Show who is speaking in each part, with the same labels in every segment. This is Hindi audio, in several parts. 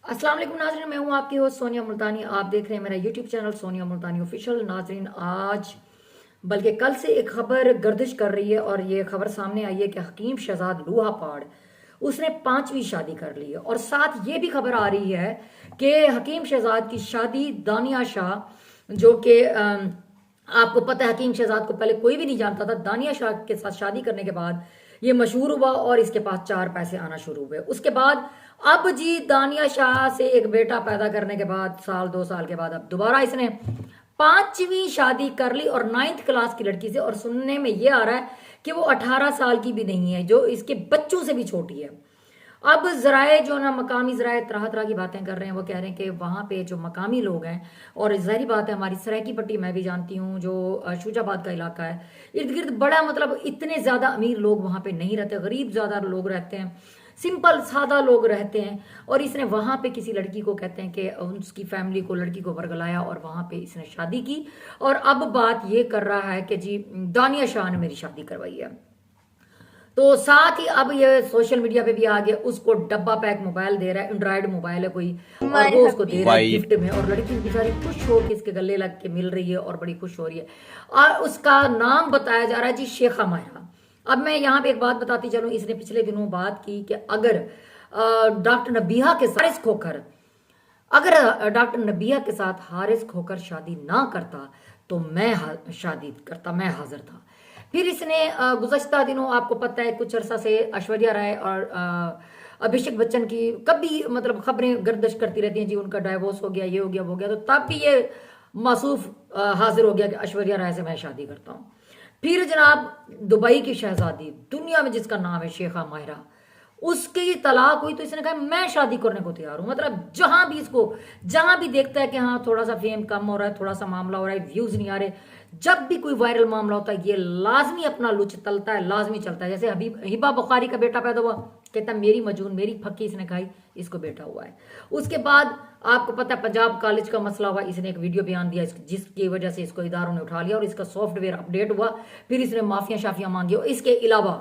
Speaker 1: अस्सलाम वालेकुम नाज़रीन, मैं हूं आपकी होस्ट सोनिया मुल्तानी। आप देख रहे हैं मेरा यूट्यूब चैनल सोनिया मुल्तानी ऑफिशियल। नाज़रीन, आज बल्कि कल से एक खबर गर्दिश कर रही है और ये खबर सामने आई है कि हकीम शहजाद लूहा पाड़ उसने 5वीं शादी कर ली है। और साथ ये भी खबर आ रही है कि हकीम शहजाद की शादी दानिया शाह, जो कि आपको पता है हकीम शहजाद को पहले कोई भी नहीं जानता था, दानिया शाह के साथ शादी करने के बाद ये मशहूर हुआ और इसके पास 4 पैसे आना शुरू हुए। उसके बाद अब जी दानिया शाह से एक बेटा पैदा करने के बाद साल 2 साल के बाद अब दोबारा इसने 5वीं शादी कर ली और 9th क्लास की लड़की से। और सुनने में ये आ रहा है कि वो 18 साल की भी नहीं है, जो इसके बच्चों से भी छोटी है। अब जराए जो ना मकामी जराए तरह तरह की बातें कर रहे हैं। वो कह रहे हैं कि वहां पे जो मकामी लोग हैं, और जाहिर बात है हमारी सरायकी पट्टी मैं भी जानती हूँ जो शूजाबाद का इलाका है, इर्द गिर्द बड़ा मतलब इतने ज्यादा अमीर लोग वहां पे नहीं रहते, गरीब ज्यादा लोग रहते हैं, सिंपल सादा लोग रहते हैं। और इसने वहां पे किसी लड़की को, कहते हैं कि उसकी फैमिली को, लड़की को वर्गलाया और वहां पे इसने शादी की। और अब बात ये कर रहा है कि जी दानिया शाह ने मेरी शादी करवाई है। तो साथ ही अब ये सोशल मीडिया पे भी आ गया, उसको डब्बा पैक मोबाइल दे रहा है, एंड्रॉइड मोबाइल है कोई, और वो उसको दे रहा है गिफ्ट में। और लड़की बेचारी खुश हो के इसके गले लग के मिल रही है और बड़ी खुश हो रही है। और उसका नाम बताया जा रहा है जी शेखा माहिरा। अब मैं यहाँ पे एक बात बताती चलूं, इसने पिछले दिनों बात की कि अगर डॉक्टर नबीहा के साथ हारिस खोखर, अगर डॉक्टर नबीहा के साथ हारिस खोखर शादी ना करता तो मैं शादी करता, मैं हाजिर था। फिर इसने गुज़श्ता दिनों आपको पता है कुछ अरसा से ऐश्वर्या राय और अभिषेक बच्चन की कभी मतलब खबरें गर्दिश करती रहती हैं, जी उनका डाइवोर्स हो गया, ये हो गया, वो हो गया। तो तब भी ये मासूफ हाजिर हो गया कि ऐश्वर्या राय से मैं शादी करता हूँ। फिर जनाब दुबई की शहजादी, दुनिया में जिसका नाम है शेखा माहिरा, उसकी तलाक हुई तो इसने कहा मैं शादी करने को तैयार हूं। मतलब जहां भी इसको, जहां भी देखता है कि हाँ थोड़ा सा फेम कम हो रहा है, थोड़ा सा मामला हो रहा है, व्यूज नहीं आ रहे, जब भी कोई वायरल मामला होता है ये लाजमी अपना लुच तलता है, लाजमी चलता है। जैसे हबीब हिबा बुखारी का बेटा पैदा हुआ, कहता मेरी मजून मेरी फक्की इसने खाई, इसको बेटा हुआ है। उसके बाद आपको पता है पंजाब कॉलेज का मसला हुआ, इसने एक वीडियो बयान दिया जिसकी वजह से इसको इदारों ने उठा लिया और इसका सॉफ्टवेयर अपडेट हुआ। फिर इसने माफिया शाफिया मांगी। और इसके अलावा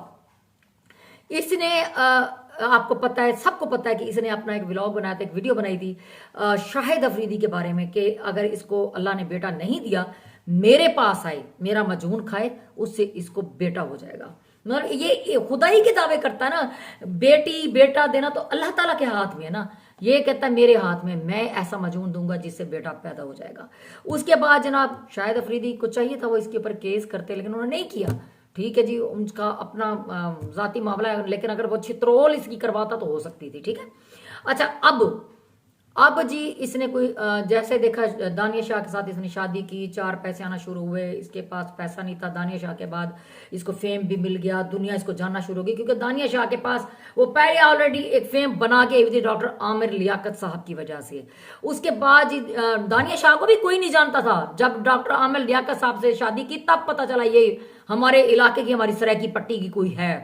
Speaker 1: इसने आपको पता है, सबको पता है कि इसने अपना एक व्लॉग बनाया था, एक वीडियो बनाई थी शाहिद अफरीदी के बारे में कि अगर इसको अल्लाह ने बेटा नहीं दिया, मेरे पास आए, मेरा मजून खाए, उससे इसको बेटा हो जाएगा। मगर ये खुदाई के दावे करता है ना, बेटी बेटा देना तो अल्लाह ताला के हाथ में है ना। ये कहता है मेरे हाथ में, मैं ऐसा मजून दूंगा जिससे बेटा पैदा हो जाएगा। उसके बाद जनाब शाहिद अफरीदी को चाहिए था वो इसके ऊपर केस करते, लेकिन उन्होंने नहीं किया। ठीक है जी, उनका अपना जाती मामला है, लेकिन अगर वो छित्रोल इसकी करवाता तो हो सकती थी। ठीक है, अच्छा अब जी इसने कोई जैसे देखा दानिया शाह के साथ इसने शादी की, 4 पैसे आना शुरू हुए, इसके पास पैसा नहीं था। दानिया शाह के बाद इसको फेम भी मिल गया, दुनिया इसको जानना शुरू हो गई, क्योंकि दानिया शाह के पास वो पहले ऑलरेडी एक फेम बना के आई थी डॉक्टर आमिर लियाकत साहब की वजह से। उसके बाद जी दानिया शाह को भी कोई नहीं जानता था। जब डॉक्टर आमिर लियाकत साहब से शादी की तब पता चला ये हमारे इलाके की, हमारी सरायकी पट्टी की कोई है।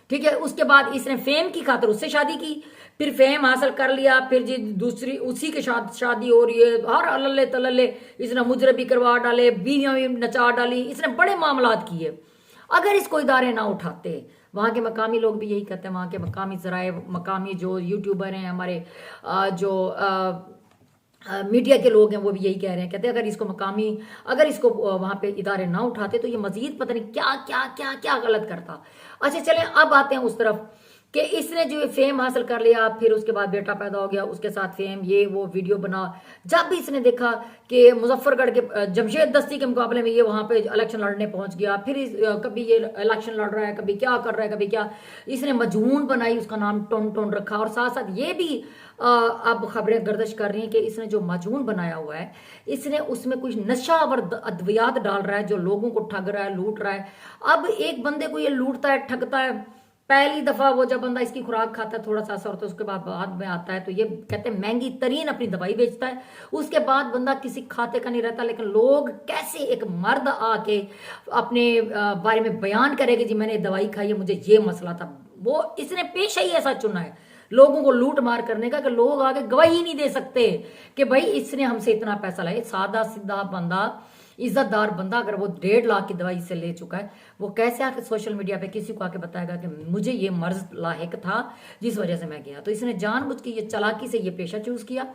Speaker 1: ठीक है, उसके बाद इसने फेम की खातिर उससे शादी की, फिर फेम हासिल कर लिया, फिर जी दूसरी उसी के साथ शादी हो रही है, हर अल्ले तल्ले इसने मुजरे भी करवा डाले, बीवियां भी नचा डाली, इसने बड़े मामलात किए। अगर इसको इदारे ना उठाते, वहाँ के मकामी लोग भी यही कहते हैं, वहाँ के मकामी जराए, मकामी जो यूट्यूबर हैं हमारे, जो मीडिया के लोग हैं वो भी यही कह रहे हैं, कहते हैं अगर इसको मकामी, अगर इसको वहां पे इदारे ना उठाते तो ये मजीद पता नहीं क्या क्या क्या क्या गलत करता। अच्छा चलें अब आते हैं उस तरफ कि इसने जो फेम हासिल कर लिया, फिर उसके बाद बेटा पैदा हो गया, उसके साथ फेम, ये वो वीडियो बना। जब भी इसने देखा कि मुजफ्फरगढ़ के जमशेद दस्ती के मुकाबले में ये वहां पे इलेक्शन लड़ने पहुंच गया, फिर कभी ये इलेक्शन लड़ रहा है, कभी क्या कर रहा है, कभी क्या, इसने मजून बनाई, उसका नाम टोन टोन रखा। और साथ साथ ये भी अब खबरें गर्दिश कर रही हैं कि इसने जो मजून बनाया हुआ है, इसने उसमें कुछ नशावर अद्वियात डाल रहा है जो लोगों को ठग रहा है, लूट रहा है। अब एक बंदे को ये लूटता है, ठगता है, पहली दफा वो जब बंदा इसकी खुराक खाता है थोड़ा सा असर होता है, उसके बाद में आता है तो ये कहते हैं महंगी तरीन अपनी दवाई बेचता है। उसके बाद बंदा किसी खाते का नहीं रहता, लेकिन लोग कैसे एक मर्द आके अपने बारे में बयान करेगा, जी मैंने दवाई खाई है, मुझे ये मसला था, वो इसने पेशा ही ऐसा चुना है लोगों को लूट मार करने का कि लोग आगे गवाही नहीं दे सकते कि भाई इसने हमसे इतना पैसा लाया। सादा सीधा बंदा इज्जतदार बंदा अगर वो 1.5 लाख की दवाई से ले चुका है, वो कैसे आके सोशल मीडिया पे किसी को आके बताएगा कि मुझे ये मर्ज लाहिक था जिस वजह से मैं गया। तो इसने जानबूझ के ये चालाकी से ये पेशा चूज किया।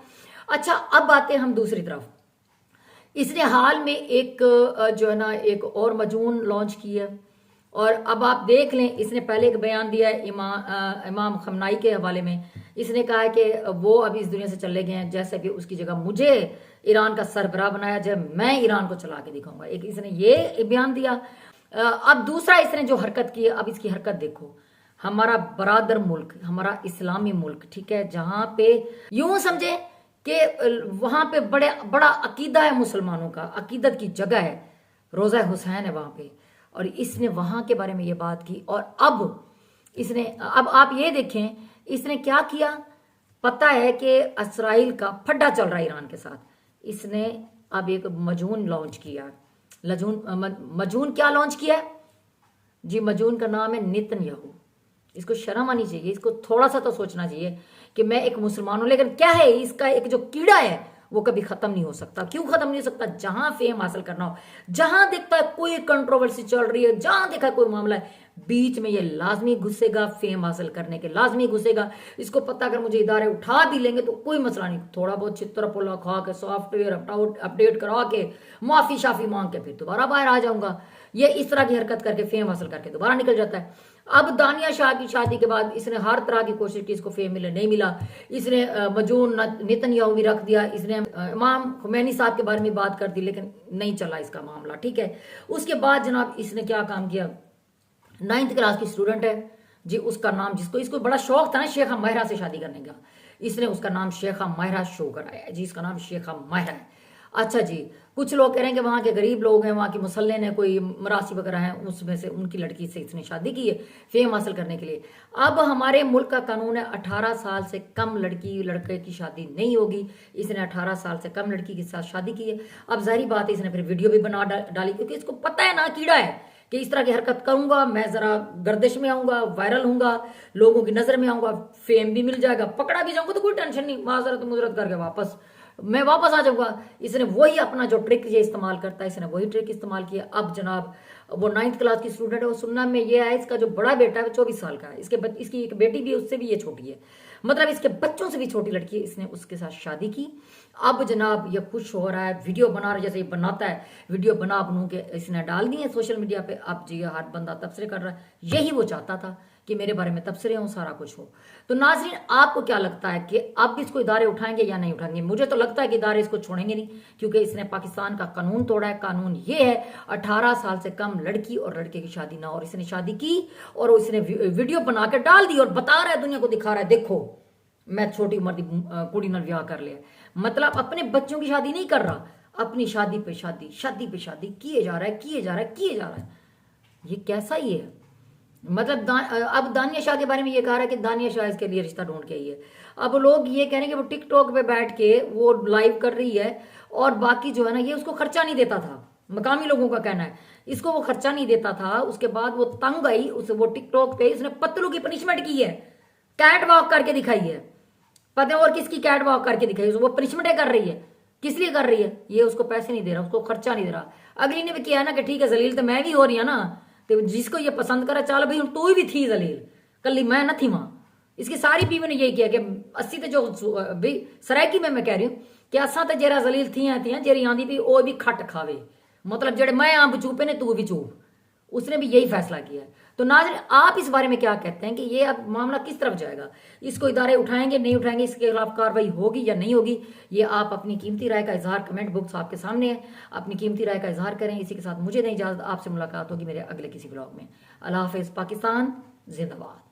Speaker 1: अच्छा, अब आते हैं हम दूसरी तरफ। इसने हाल में एक जो है ना एक और मजून लॉन्च की है, और अब आप देख लें, इसने पहले एक बयान दिया है इमाम खमनाई के हवाले में। इसने कहा है कि वो अभी इस दुनिया से चले गए हैं, जैसे कि उसकी जगह मुझे ईरान का सरबराह बनाया जाए, मैं ईरान को चला के दिखाऊंगा। एक इसने ये बयान दिया। अब दूसरा इसने जो हरकत की है, अब इसकी हरकत देखो। हमारा बरादर मुल्क, हमारा इस्लामी मुल्क, ठीक है, जहां पे यूं समझे कि वहां पे बड़ा अकीदा है मुसलमानों का, अकीदत की जगह है, रोजा हुसैन है वहां पे, और इसने वहां के बारे में ये बात की। और अब आप ये देखें इसने क्या किया। पता है कि इसराइल का फड्डा चल रहा है ईरान के साथ, इसने अब एक मजून लॉन्च किया। मजून क्या लॉन्च किया जी? मजून का नाम है नेतन्याहू। इसको शर्म आनी चाहिए, इसको थोड़ा सा तो सोचना चाहिए कि मैं एक मुसलमान हूं, लेकिन क्या है इसका एक जो कीड़ा है वो कभी खत्म नहीं हो सकता। क्यों खत्म नहीं हो सकता? जहां फेम हासिल करना हो, जहां देखता है कोई कंट्रोवर्सी चल रही है, जहां देखा कोई मामला है, बीच में ये लाजमी घुसेगा, फेम हासिल करने के लाजमी घुसेगा। इसको पता अगर मुझे इदारे उठा भी लेंगे तो कोई मसला नहीं, थोड़ा बहुत चित्र पोला खा के, सॉफ्टवेयर अपडेट करा के, माफी शाफी मांग के फिर दोबारा बाहर आ जाऊंगा। ये इस तरह की हरकत करके फेम हासिल करके दोबारा निकल जाता है। अब दानिया शाह की शादी के बाद इसने हर तरह की कोशिश की, इसको फेम मिले, नहीं मिला। इसने मजून नेतन्याहू भी रख दिया, इसने इमाम खुमैनी साहब के बारे में बात कर दी, लेकिन नहीं चला इसका मामला, ठीक है। उसके बाद जनाब इसने क्या काम किया, 9th क्लास की स्टूडेंट है जी, उसका नाम, इसको बड़ा शौक था ना शेखा माहिरा से शादी करने का, इसने उसका नाम शेखा माहिरा शो कराया है जी, इसका नाम शेखा माहिरा है। अच्छा जी, कुछ लोग कह रहे हैं कि वहाँ के गरीब लोग हैं, वहाँ की मुसल्लिन है, कोई मरासी वगैरह हैं, उसमें से उनकी लड़की से इसने शादी की है फेम हासिल करने के लिए। अब हमारे मुल्क का कानून है 18 साल से कम लड़के की शादी नहीं होगी। इसने 18 साल से कम लड़की के साथ शादी की है। अब जाहिर बात है इसने फिर वीडियो भी बना डाली, क्योंकि इसको पता है ना कीड़ा है कि इस तरह की हरकत करूंगा मैं, जरा गर्दिश में आऊंगा, वायरल होऊंगा, लोगों की नजर में आऊंगा, फेम भी मिल जाएगा, पकड़ा भी जाऊंगा तो कोई टेंशन नहीं, माजरत मुजरत करके मैं वापस आ जाऊंगा। इसने वही अपना जो ट्रिक ये इस्तेमाल करता है, इसने वही ट्रिक इस्तेमाल किया। अब जनाब वो 9th क्लास की स्टूडेंट है, वो सुनना में ये है इसका जो बड़ा बेटा है 24 साल का है, इसकी एक बेटी भी है, उससे भी ये छोटी है, मतलब इसके बच्चों से भी छोटी लड़की है, इसने उसके साथ शादी की। अब जनाब ये खुश हो रहा है, वीडियो बना रहा है, जैसे ये बनाता है वीडियो बना के इसने डाल दी है सोशल मीडिया पे। अब जी हर बंदा तबसरे कर रहा है, यही वो चाहता था कि मेरे बारे में तबसरे हो, सारा कुछ हो। तो नाज़रीन आपको क्या लगता है कि अब इसको इदारे उठाएंगे या नहीं उठाएंगे? मुझे तो लगता है कि इदारे इसको छोड़ेंगे नहीं, क्योंकि इसने पाकिस्तान का कानून तोड़ा है। कानून ये है 18 साल से कम लड़की और लड़के की शादी ना, और इसने शादी की और इसने वीडियो बना के डाल दी और बता रहा है, दुनिया को दिखा रहा है, देखो मैं छोटी उम्र की कुड़ी नाल ब्याह कर लिया। मतलब अपने बच्चों की शादी नहीं कर रहा, अपनी शादी पे शादी, शादी पे शादी किए जा रहा है, किए जा रहा है, किए जा रहा है। ये कैसा ही है? मतलब अब दानिया शाह के बारे में ये कहा रहा है कि दानिया शाह इसके लिए रिश्ता ढूंढ के आई है। अब लोग ये कह रहे हैं कि वो टिकटॉक पे बैठ के वो लाइव कर रही है, और बाकी जो है ना ये उसको खर्चा नहीं देता था, मकामी लोगों का कहना है, इसको वो खर्चा नहीं देता था। उसके बाद वो तंग आई, वो टिकटॉक पे इसने पतलू की पनिशमेंट की है, कैट वॉक करके दिखाई है। पता है और किसकी कैट वॉक करके दिखाई? वो पनिशमेंट कर रही है, किस लिए कर रही है? ये उसको पैसे नहीं दे रहा, उसको खर्चा नहीं दे रहा। अगली ने भी किया ना कि ठीक है जलील तो मैं भी हो रही है ना, तो जिसको ये पसंद करे चल भाई तू भी थी जलील, कल मैं न थी मां। इसकी सारी बीवी ने यही किया कि 80 तो जो भाई सरायकी में मैं कह रही हूँ कि असा तो जरा जलील थी जेरी आंदी भी वो भी खट खावे, मतलब जेड़े मैं आम चूपे ने तू भी चूप। उसने भी यही फैसला किया है। तो नाज़रीन आप इस बारे में क्या कहते हैं कि ये अब मामला किस तरफ जाएगा? इसको इदारे उठाएंगे नहीं उठाएंगे, इसके खिलाफ कार्रवाई होगी या नहीं होगी? ये आप अपनी कीमती राय का इजहार कमेंट बॉक्स आपके सामने है, अपनी कीमती राय का इजहार करें। इसी के साथ मुझे नहीं इजाजत, आपसे मुलाकात होगी मेरे अगले किसी ब्लॉग में। अल्लाह हाफिज, पाकिस्तान जिंदाबाद।